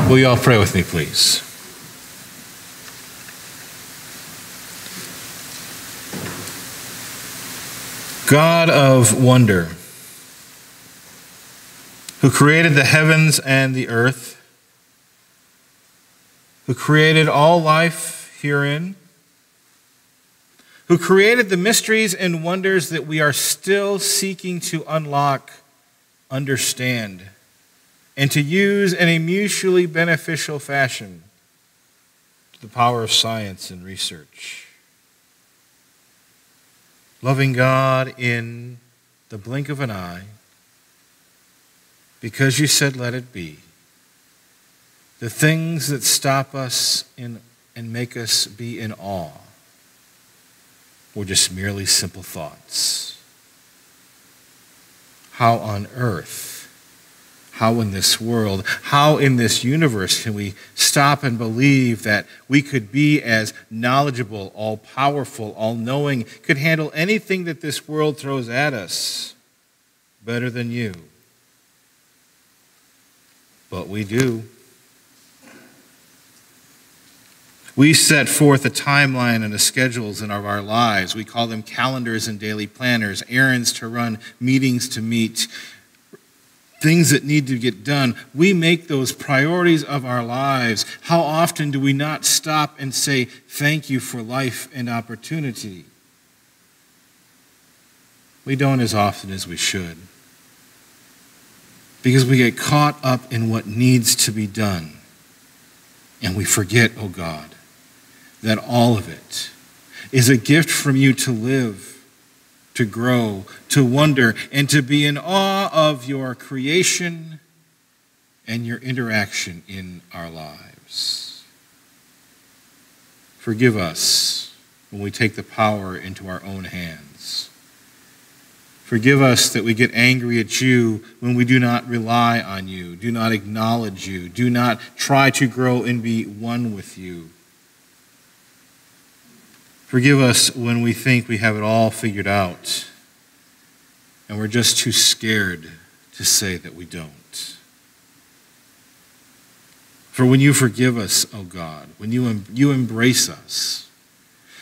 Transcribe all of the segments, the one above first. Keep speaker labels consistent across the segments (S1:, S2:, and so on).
S1: Will you all pray with me, please? God of wonder, who created the heavens and the earth, who created all life herein, who created the mysteries and wonders that we are still seeking to unlock, understand, and to use in a mutually beneficial fashion to the power of science and research. Loving God, in the blink of an eye, because you said, let it be, the things that stop us and make us be in awe were just merely simple thoughts. How on earth, how in this world, how in this universe can we stop and believe that we could be as knowledgeable, all-powerful, all-knowing, could handle anything that this world throws at us better than you? But we do. We set forth a timeline and the schedules of our lives. We call them calendars and daily planners, errands to run, meetings to meet, things that need to get done. We make those priorities of our lives. How often do we not stop and say, thank you for life and opportunity? We don't as often as we should, because we get caught up in what needs to be done. And we forget, oh God, that all of it is a gift from you to live, to grow, to wonder, and to be in awe of your creation and your interaction in our lives. Forgive us when we take the power into our own hands. Forgive us that we get angry at you when we do not rely on you, do not acknowledge you, do not try to grow and be one with you. Forgive us when we think we have it all figured out and we're just too scared to say that we don't. For when you forgive us, oh God, when you embrace us,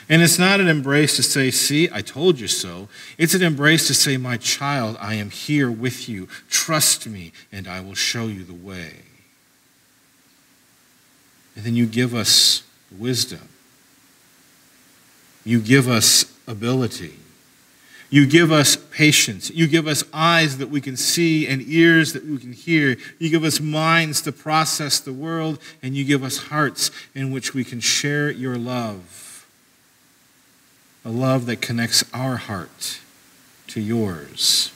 S1: and it's not an embrace to say, see, I told you so. It's an embrace to say, my child, I am here with you. Trust me, and I will show you the way. And then you give us wisdom. You give us ability. You give us patience. You give us eyes that we can see and ears that we can hear. You give us minds to process the world, and you give us hearts in which we can share your love. A love that connects our heart to yours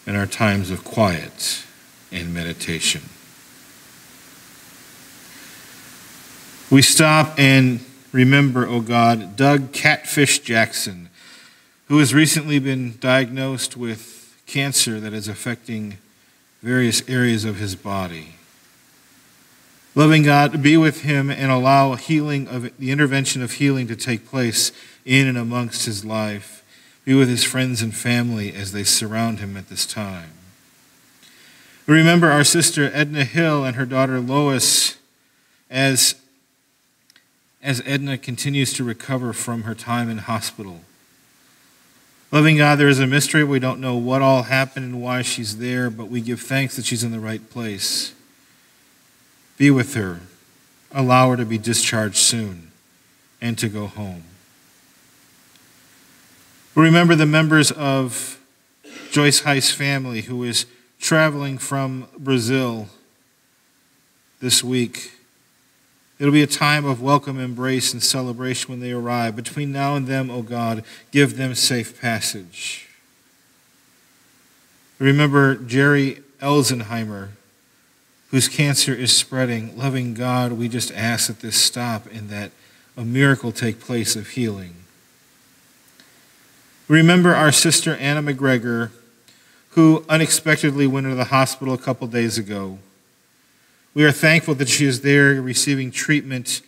S1: in our times of quiet and meditation. We stop and remember, oh God, Doug Catfish Jackson, who has recently been diagnosed with cancer that is affecting various areas of his body. Loving God, be with him and allow healing of the intervention of healing to take place in and amongst his life. Be with his friends and family as they surround him at this time. Remember our sister Edna Hill and her daughter Lois as Edna continues to recover from her time in hospital. Loving God, there is a mystery. We don't know what all happened and why she's there, but we give thanks that she's in the right place. Be with her. Allow her to be discharged soon and to go home. Remember the members of Joyce Heist's family who is traveling from Brazil this week. It'll be a time of welcome, embrace, and celebration when they arrive. Between now and them, O God, give them safe passage. Remember Jerry Elsenheimer, whose cancer is spreading. Loving God, we just ask that this stop and that a miracle take place of healing. Remember our sister Anna McGregor, who unexpectedly went into the hospital a couple days ago. We are thankful that she is there receiving treatment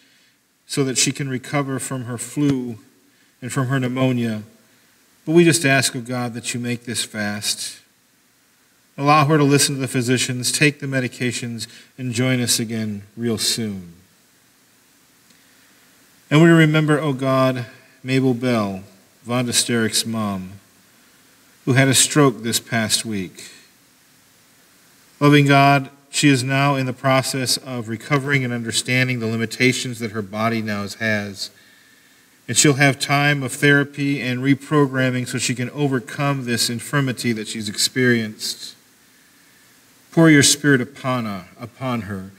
S1: so that she can recover from her flu and from her pneumonia. But we just ask, oh God, that you make this fast. Allow her to listen to the physicians, take the medications, and join us again real soon. And we remember, oh God, Mabel Bell, Vonda Sterrick's mom, who had a stroke this past week. Loving God, she is now in the process of recovering and understanding the limitations that her body now has. And she'll have time of therapy and reprogramming so she can overcome this infirmity that she's experienced. Pour your Spirit upon her,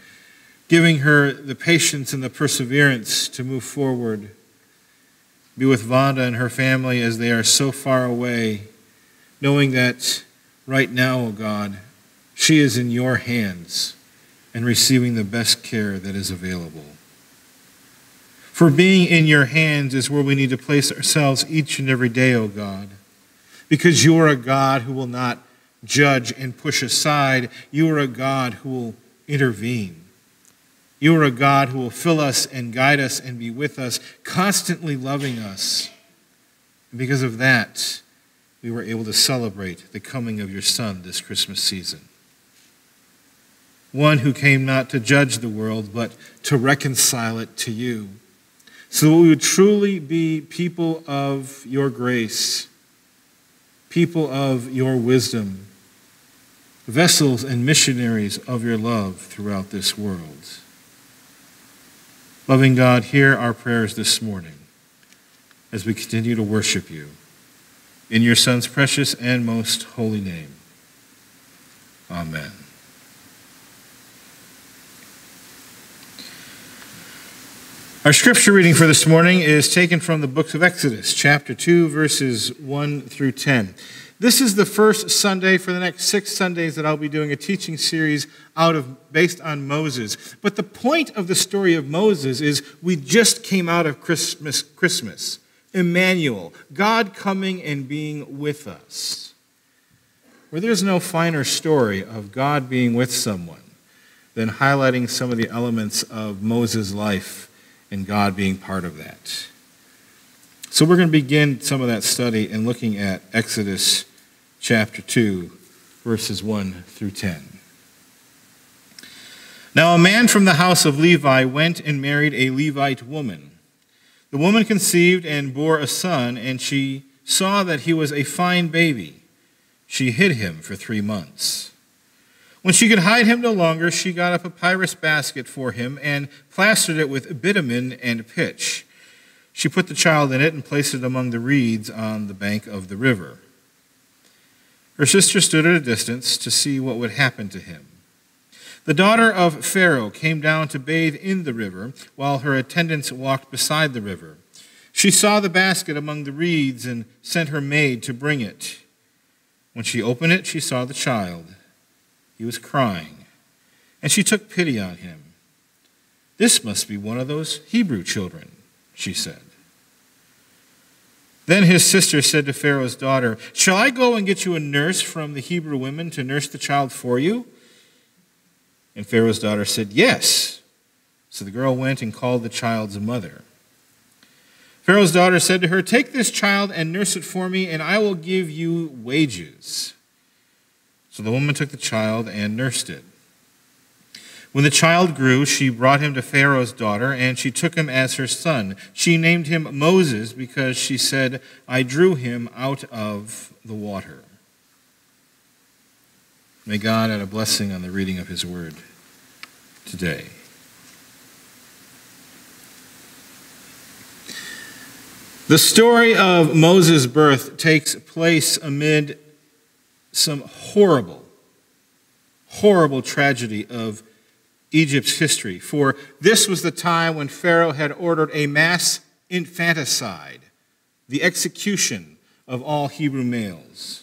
S1: giving her the patience and the perseverance to move forward. Be with Vonda and her family as they are so far away, knowing that right now, oh God, she is in your hands and receiving the best care that is available. For being in your hands is where we need to place ourselves each and every day, oh God, because you are a God who will not judge and push aside. You are a God who will intervene. You are a God who will fill us and guide us and be with us, constantly loving us. And because of that, we were able to celebrate the coming of your Son this Christmas season. One who came not to judge the world, but to reconcile it to you, so that we would truly be people of your grace, people of your wisdom, vessels and missionaries of your love throughout this world. Loving God, hear our prayers this morning as we continue to worship you. In your Son's precious and most holy name. Amen. Our scripture reading for this morning is taken from the book of Exodus, chapter 2, verses 1 through 10. This is the first Sunday for the next 6 Sundays that I'll be doing a teaching series based on Moses. But the point of the story of Moses is we just came out of Christmas. Emmanuel, God coming and being with us. Where there's no finer story of God being with someone than highlighting some of the elements of Moses' life and God being part of that. So we're going to begin some of that study in looking at Exodus chapter 2, verses 1 through 10. Now a man from the house of Levi went and married a Levite woman. The woman conceived and bore a son, and she saw that he was a fine baby. She hid him for 3 months. When she could hide him no longer, she got a papyrus basket for him and plastered it with bitumen and pitch. She put the child in it and placed it among the reeds on the bank of the river. Her sister stood at a distance to see what would happen to him. The daughter of Pharaoh came down to bathe in the river, while her attendants walked beside the river. She saw the basket among the reeds and sent her maid to bring it. When she opened it, she saw the child. He was crying, and she took pity on him. "This must be one of those Hebrew children," she said. Then his sister said to Pharaoh's daughter, "Shall I go and get you a nurse from the Hebrew women to nurse the child for you?" And Pharaoh's daughter said, "Yes." So the girl went and called the child's mother. Pharaoh's daughter said to her, "Take this child and nurse it for me, and I will give you wages." So the woman took the child and nursed it. When the child grew, she brought him to Pharaoh's daughter, and she took him as her son. She named him Moses because she said, "I drew him out of the water." May God add a blessing on the reading of his word today. The story of Moses' birth takes place amid some horrible tragedy of Egypt's history. For this was the time when Pharaoh had ordered a mass infanticide, the execution of all Hebrew males.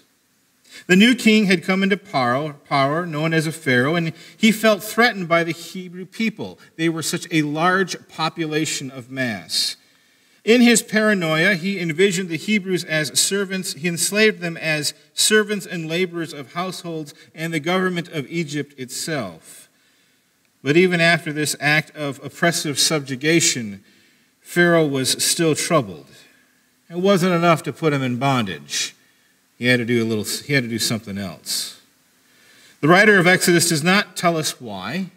S1: The new king had come into power, known as a Pharaoh, and he felt threatened by the Hebrew people. They were such a large population of mass. In his paranoia, he envisioned the Hebrews as servants. He enslaved them as servants and laborers of households and the government of Egypt itself. But even after this act of oppressive subjugation, Pharaoh was still troubled. It wasn't enough to put him in bondage. He had to do something else. The writer of Exodus does not tell us why.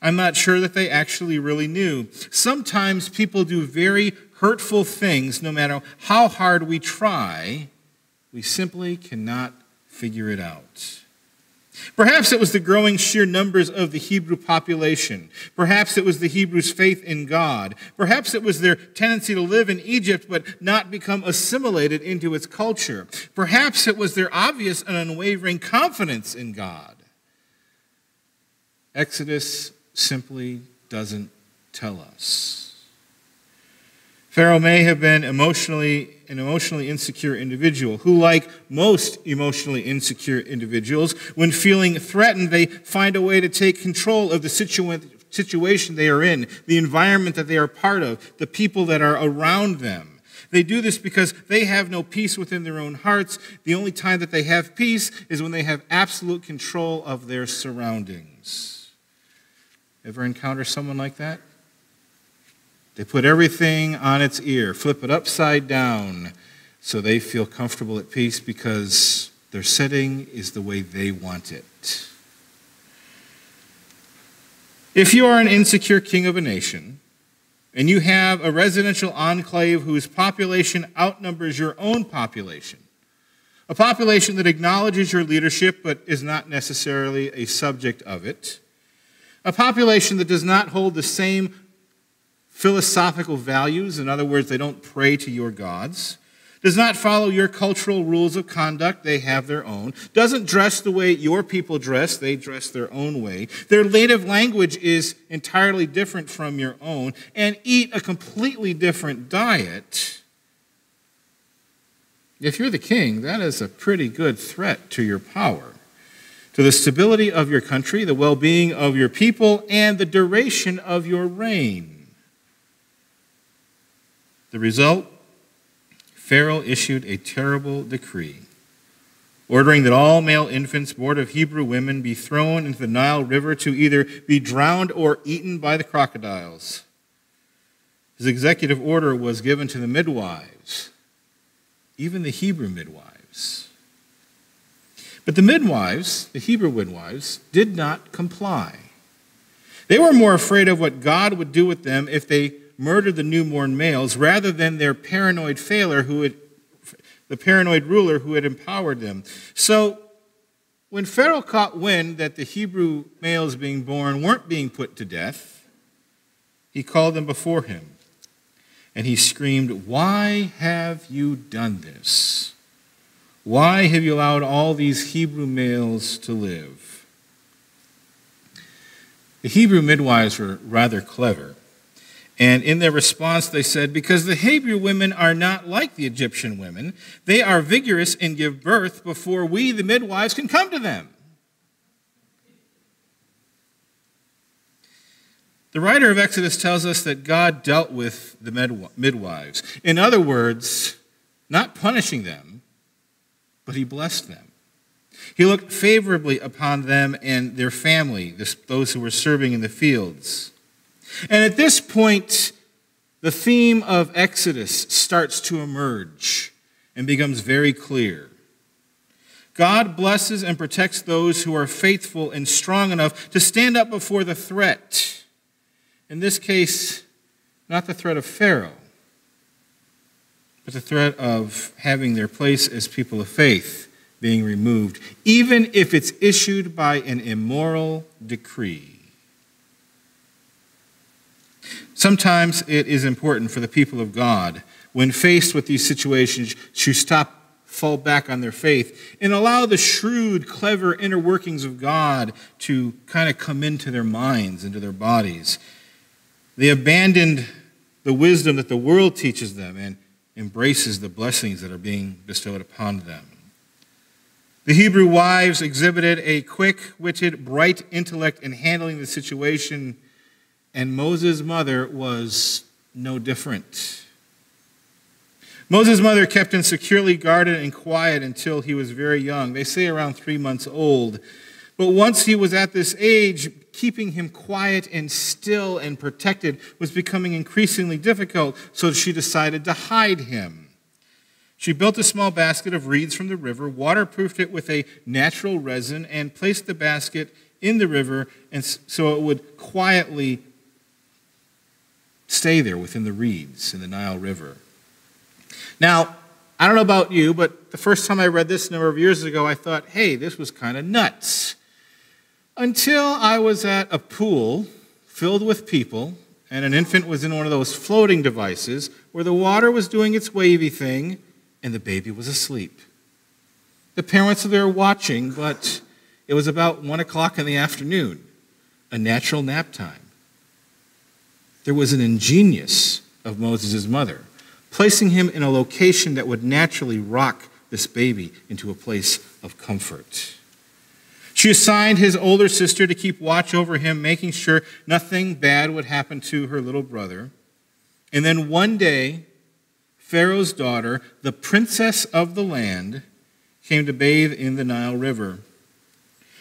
S1: I'm not sure that they actually really knew. Sometimes people do very hurtful things no matter how hard we try. We simply cannot figure it out. Perhaps it was the growing sheer numbers of the Hebrew population. Perhaps it was the Hebrews' faith in God. Perhaps it was their tendency to live in Egypt but not become assimilated into its culture. Perhaps it was their obvious and unwavering confidence in God. Exodus simply doesn't tell us. Pharaoh may have been an emotionally insecure individual who, like most emotionally insecure individuals, when feeling threatened, they find a way to take control of the situation they are in, the environment that they are part of, the people that are around them. They do this because they have no peace within their own hearts. The only time that they have peace is when they have absolute control of their surroundings. Ever encounter someone like that? They put everything on its ear, flip it upside down, so they feel comfortable at peace because their setting is the way they want it. If you are an insecure king of a nation, and you have a residential enclave whose population outnumbers your own population, a population that acknowledges your leadership but is not necessarily a subject of it, a population that does not hold the same philosophical values, in other words, they don't pray to your gods, does not follow your cultural rules of conduct, they have their own, doesn't dress the way your people dress, they dress their own way, their native language is entirely different from your own, and eat a completely different diet. If you're the king, that is a pretty good threat to your power, to the stability of your country, the well-being of your people, and the duration of your reign. The result, Pharaoh issued a terrible decree, ordering that all male infants born of Hebrew women be thrown into the Nile River to either be drowned or eaten by the crocodiles. His executive order was given to the midwives, even the Hebrew midwives. But the midwives, the Hebrew midwives, did not comply. They were more afraid of what God would do with them if they murdered the newborn males rather than their paranoid the paranoid ruler who had empowered them. So when Pharaoh caught wind that the Hebrew males being born weren't being put to death, he called them before him, and he screamed, "Why have you done this? Why have you allowed all these Hebrew males to live?" The Hebrew midwives were rather clever. And in their response, they said, because the Hebrew women are not like the Egyptian women. They are vigorous and give birth before we, the midwives, can come to them. The writer of Exodus tells us that God dealt with the midwives. In other words, not punishing them, but he blessed them. He looked favorably upon them and their family, those who were serving in the fields. And at this point, the theme of Exodus starts to emerge and becomes very clear. God blesses and protects those who are faithful and strong enough to stand up before the threat. In this case, not the threat of Pharaoh, but the threat of having their place as people of faith being removed, even if it's issued by an immoral decree. Sometimes it is important for the people of God, when faced with these situations, to fall back on their faith and allow the shrewd, clever inner workings of God to kind of come into their minds, into their bodies. They abandoned the wisdom that the world teaches them and embraces the blessings that are being bestowed upon them. The Hebrew wives exhibited a quick-witted, bright intellect in handling the situation, and Moses' mother was no different. Moses' mother kept him securely guarded and quiet until he was very young. They say around 3 months old. But once he was at this age, keeping him quiet and still and protected was becoming increasingly difficult, so she decided to hide him. She built a small basket of reeds from the river, waterproofed it with a natural resin, and placed the basket in the river and so it would quietly stay there within the reeds in the Nile River. Now, I don't know about you, but the first time I read this a number of years ago, I thought, hey, this was kind of nuts. Until I was at a pool filled with people, and an infant was in one of those floating devices where the water was doing its wavy thing, and the baby was asleep. The parents were there watching, but it was about 1 o'clock in the afternoon, a natural nap time. There was an ingenious of Moses' mother, placing him in a location that would naturally rock this baby into a place of comfort. She assigned his older sister to keep watch over him, making sure nothing bad would happen to her little brother. And then one day, Pharaoh's daughter, the princess of the land, came to bathe in the Nile River.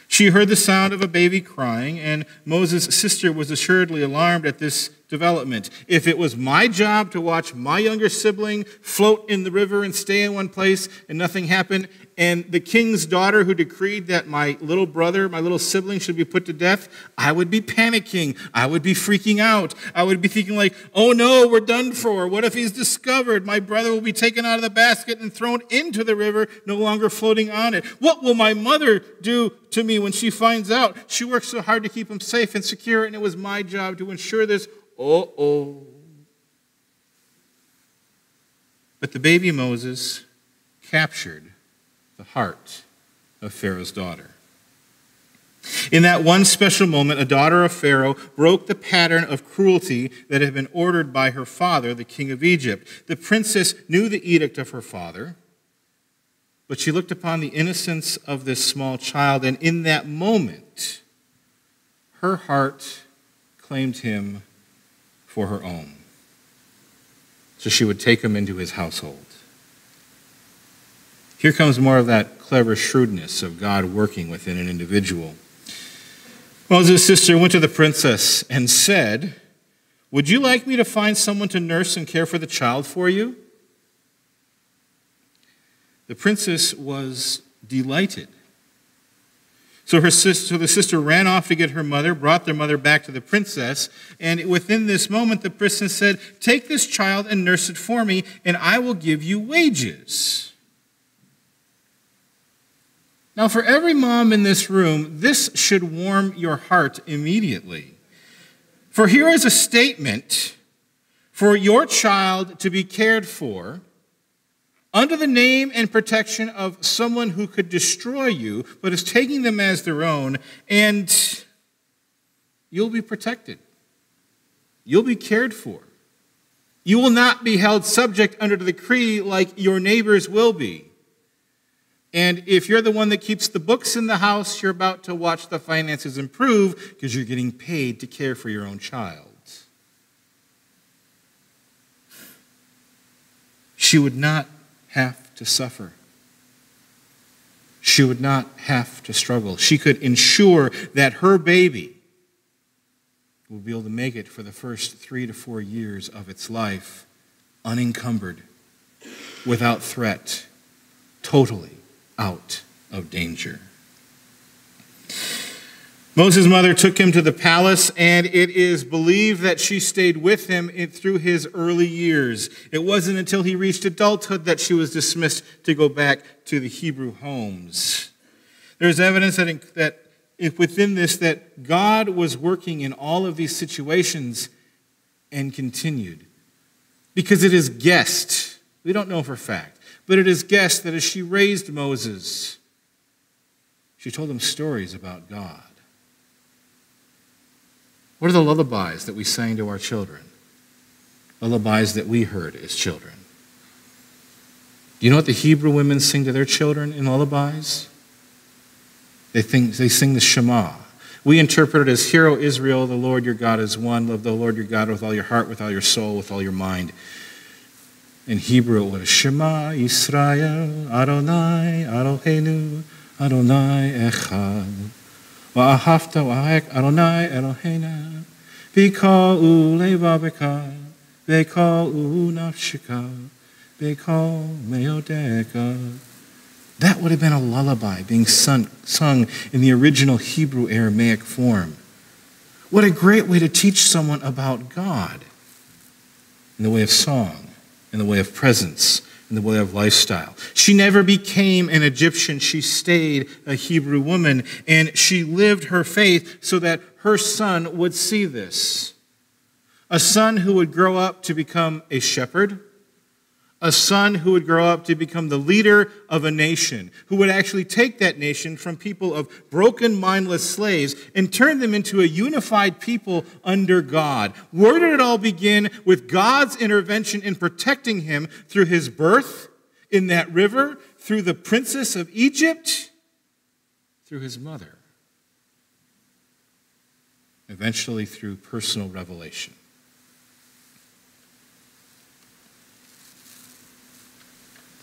S1: She heard the sound of a baby crying, and Moses' sister was assuredly alarmed at this development. If it was my job to watch my younger sibling float in the river and stay in one place and nothing happened, and the king's daughter who decreed that my little brother, my little sibling should be put to death, I would be panicking. I would be freaking out. I would be thinking like, oh no, we're done for. What if he's discovered? My brother will be taken out of the basket and thrown into the river, no longer floating on it. What will my mother do to me when she finds out? She worked so hard to keep him safe and secure, and it was my job to ensure this. Uh-oh. But the baby Moses captured the heart of Pharaoh's daughter. In that one special moment, a daughter of Pharaoh broke the pattern of cruelty that had been ordered by her father, the king of Egypt. The princess knew the edict of her father, but she looked upon the innocence of this small child, and in that moment, her heart claimed him for her own. So she would take him into his household. Here comes more of that clever shrewdness of God working within an individual. Moses' sister went to the princess and said, "Would you like me to find someone to nurse and care for the child for you?" The princess was delighted. So the sister ran off to get her mother, brought their mother back to the princess, and within this moment the princess said, "Take this child and nurse it for me, and I will give you wages." Now, for every mom in this room, this should warm your heart immediately. For here is a statement for your child to be cared for under the name and protection of someone who could destroy you, but is taking them as their own, and you'll be protected. You'll be cared for. You will not be held subject under the decree like your neighbors will be. And if you're the one that keeps the books in the house, you're about to watch the finances improve because you're getting paid to care for your own child. She would not have to suffer. She would not have to struggle. She could ensure that her baby will be able to make it for the first 3 to 4 years of its life, unencumbered, without threat, totally out of danger. Moses' mother took him to the palace, and it is believed that she stayed with him through his early years. It wasn't until he reached adulthood that she was dismissed to go back to the Hebrew homes. There's evidence that within this that God was working in all of these situations and continued. Because it is guessed, we don't know for fact, but it is guessed that as she raised Moses, she told him stories about God. What are the lullabies that we sang to our children? Lullabies that we heard as children. Do you know what the Hebrew women sing to their children in lullabies? They sing the Shema. We interpret it as, "Hear, O Israel, the Lord your God is one. Love the Lord your God with all your heart, with all your soul, with all your mind." In Hebrew, it was, "Shema Yisrael, Adonai, Eloheinu, Adonai Echad. Va'ahavta v'ahek Adonai Eloheinu, v'kol levabecha, v'kol nafsheka, Big home, Meodeka. That would have been a lullaby being sung in the original Hebrew Aramaic form. What a great way to teach someone about God in the way of song, in the way of presence, in the way of lifestyle. She never became an Egyptian. She stayed a Hebrew woman, and she lived her faith so that her son would see this. A son who would grow up to become a shepherd, a son who would grow up to become the leader of a nation, who would actually take that nation from people of broken, mindless slaves and turn them into a unified people under God. Where did it all begin? With God's intervention in protecting him through his birth in that river, through the princess of Egypt, through his mother, eventually through personal revelation.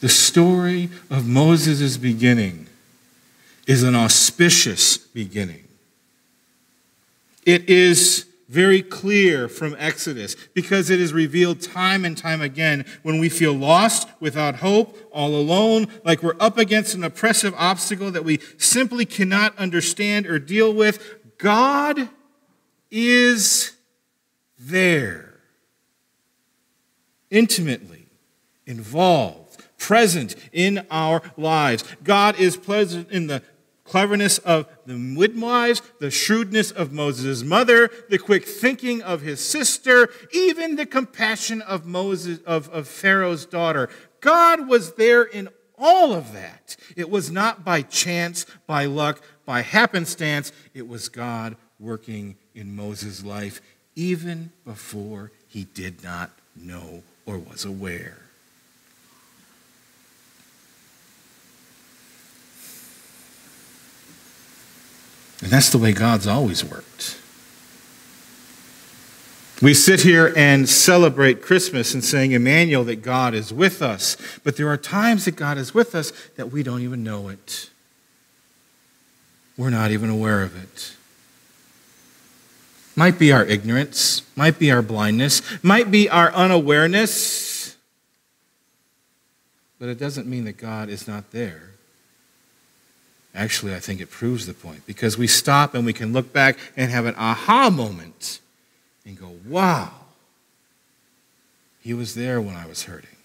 S1: The story of Moses' beginning is an auspicious beginning. It is very clear from Exodus because it is revealed time and time again when we feel lost, without hope, all alone, like we're up against an oppressive obstacle that we simply cannot understand or deal with. God is there, intimately involved, present in our lives. God is present in the cleverness of the midwives, the shrewdness of Moses' mother, the quick thinking of his sister, even the compassion of Pharaoh's daughter. God was there in all of that. It was not by chance, by luck, by happenstance. It was God working in Moses' life even before he did not know or was aware. And that's the way God's always worked. We sit here and celebrate Christmas and saying, Emmanuel, that God is with us. But there are times that God is with us that we don't even know it. We're not even aware of it. Might be our ignorance, might be our blindness, might be our unawareness. But it doesn't mean that God is not there. Actually, I think it proves the point, because we stop and we can look back and have an aha moment and go, wow, he was there when I was hurting.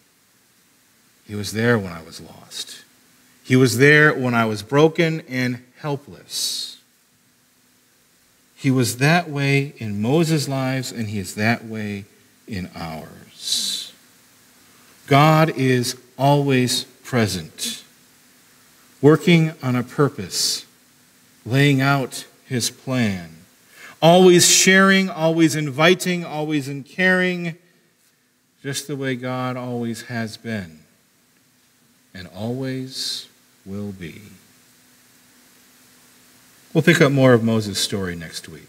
S1: He was there when I was lost. He was there when I was broken and helpless. He was that way in Moses' lives, and he is that way in ours. God is always present, working on a purpose, laying out his plan, always sharing, always inviting, always caring, just the way God always has been and always will be. We'll pick up more of Moses' story next week.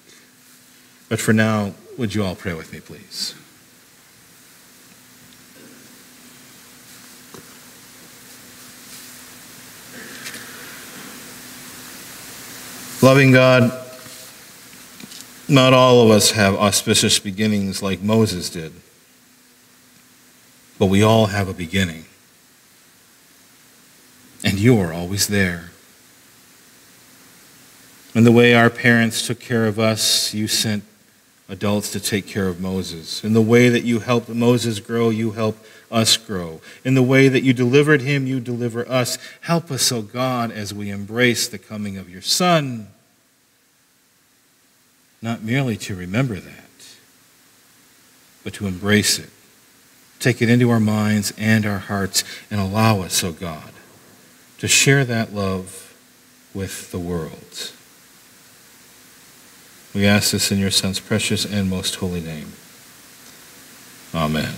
S1: But for now, would you all pray with me, please? Loving God, not all of us have auspicious beginnings like Moses did, but we all have a beginning. And you are always there. And the way our parents took care of us, you sent adults to take care of Moses. In the way that you helped Moses grow, you help us grow. In the way that you delivered him, you deliver us. Help us, O God, as we embrace the coming of your Son, not merely to remember that, but to embrace it. Take it into our minds and our hearts and allow us, O God, to share that love with the world. We ask this in your Son's precious and most holy name. Amen.